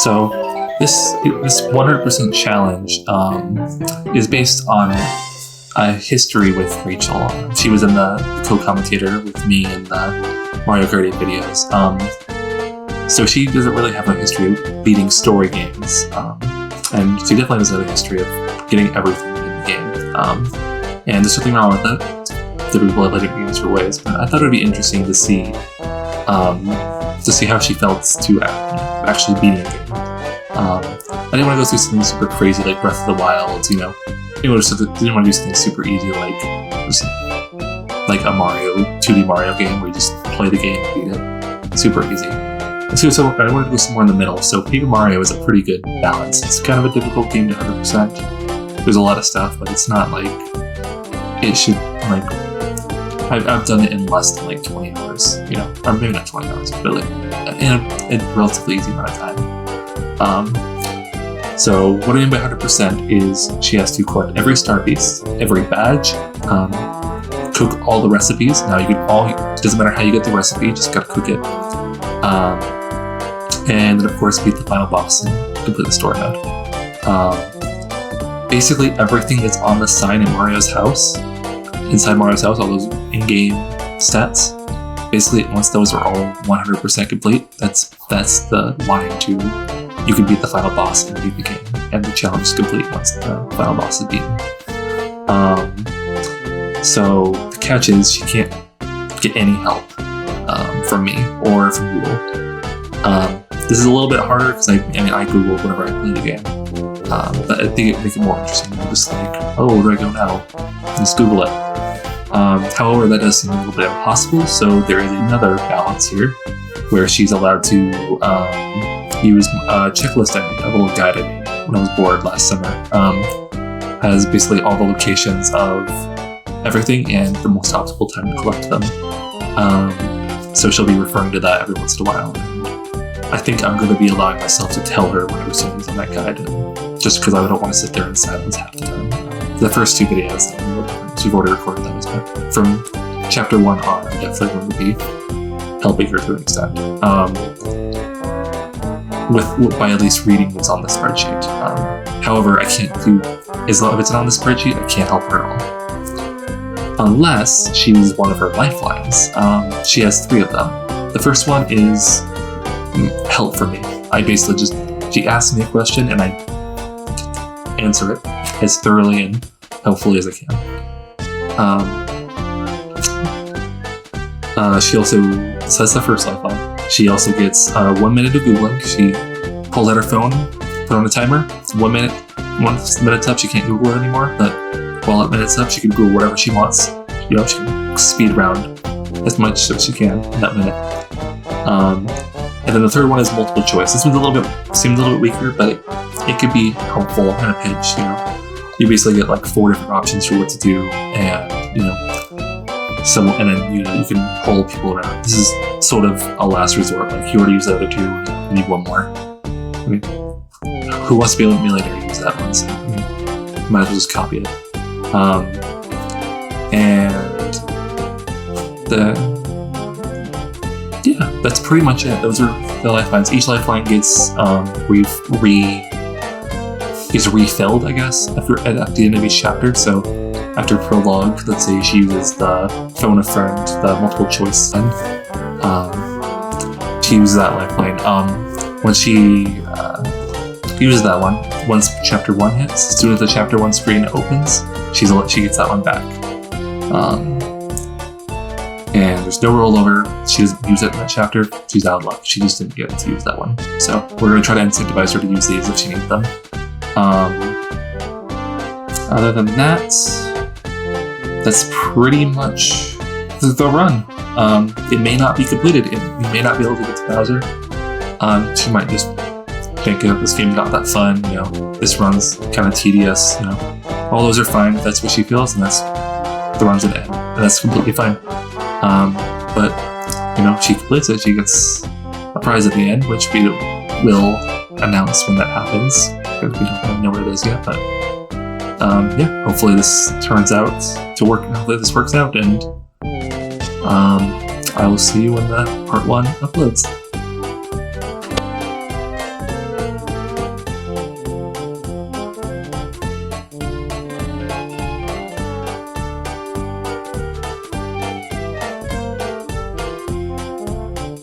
So this 100% challenge is based on a history with Rachel. She was in the co-commentator with me in the Mario Kart 8 videos. So she doesn't really have a history of beating story games, and she definitely doesn't have a history of getting everything in the game. And there's nothing wrong with that. Different people have like games for ways, but I thought it would be interesting to see how she felt to actually beating a game. I didn't want to go through something super crazy like Breath of the Wild, I didn't want to do something super easy like a 2D Mario game where you just play the game and beat it. Super easy. So I wanted to go somewhere in the middle. So Paper Mario is a pretty good balance. It's kind of a difficult game to 100%. There's a lot of stuff, but it's not like it should I've done it in less than 20 hours, or maybe not 20 hours, but in a relatively easy amount of time. So what I mean by 100% is she has to collect every star piece, every badge, cook all the recipes. Now it doesn't matter how you get the recipe, you just gotta cook it. And then of course beat the final boss and complete the story mode. Basically everything that's on the sign in Mario's house, inside Mario's house, all those in-game stats, basically once those are all 100% complete, that's the line to you can beat the final boss and beat the game, and the challenge is complete once the final boss is beaten. So the catch is she can't get any help from me or from Google. This is a little bit harder because I Google whenever I play the game, but I think it makes it more interesting. I'm just where do I go now? Just Google it. However, that does seem a little bit impossible, so there is another balance here where she's allowed to use a checklist I made, a little guide I made when I was bored last summer. Has basically all the locations of everything and the most optimal time to collect them. So she'll be referring to that every once in a while. I think I'm going to be allowing myself to tell her whenever something's on that guide, just because I don't want to sit there in silence half the time. The first two videos, we've already recorded those, but from chapter 1 on, I'm definitely going to be helping her to an extent. By at least reading what's on the spreadsheet. However, I can't do, as long as it's not on the spreadsheet, I can't help her at all. Unless she uses one of her lifelines. She has 3 of them. The first one is help for me. I basically she asks me a question and I answer it as thoroughly and helpfully as I can. She also says the first lifeline. She also gets 1 minute of Googling. She pulls out her phone, put on a timer. 1 minute. 1 minute's up, she can't Google it anymore. But while that minute's up, she can Google whatever she wants. She can speed around as much as she can in that minute. And then the third one is multiple choice. This one's seems a little bit weaker, but it could be helpful in a pinch. You basically get 4 different options for what to do, and and then you can pull people around. This is sort of a last resort. You already used the other 2, you need 1 more. Who wants to be able to later use that one? So, might as well just copy it. That's pretty much it. Those are the lifelines. Each lifeline gets refilled, I guess, at the end of each chapter. So after prologue, let's say she uses the phone a friend, the multiple choice one. She uses that lifeline. When she uses that one, once chapter 1 hits, as soon as the chapter 1 screen opens, she gets that one back. And there's no rollover. She doesn't use it in that chapter. She's out of luck. She just didn't get to use that one. So we're going to try to incentivize her to use these if she needs them. Other than that, that's pretty much the run. It may not be completed. You may not be able to get to Bowser. She might just think this game's not that fun. This run's kind of tedious. All those are fine if that's what she feels, and that's the run's at end, and that's completely fine. But she completes it. She gets a prize at the end, which we will announce when that happens, because we don't know what it is yet. But hopefully this turns out to work. Hopefully this works out, and I will see you when the part 1 uploads.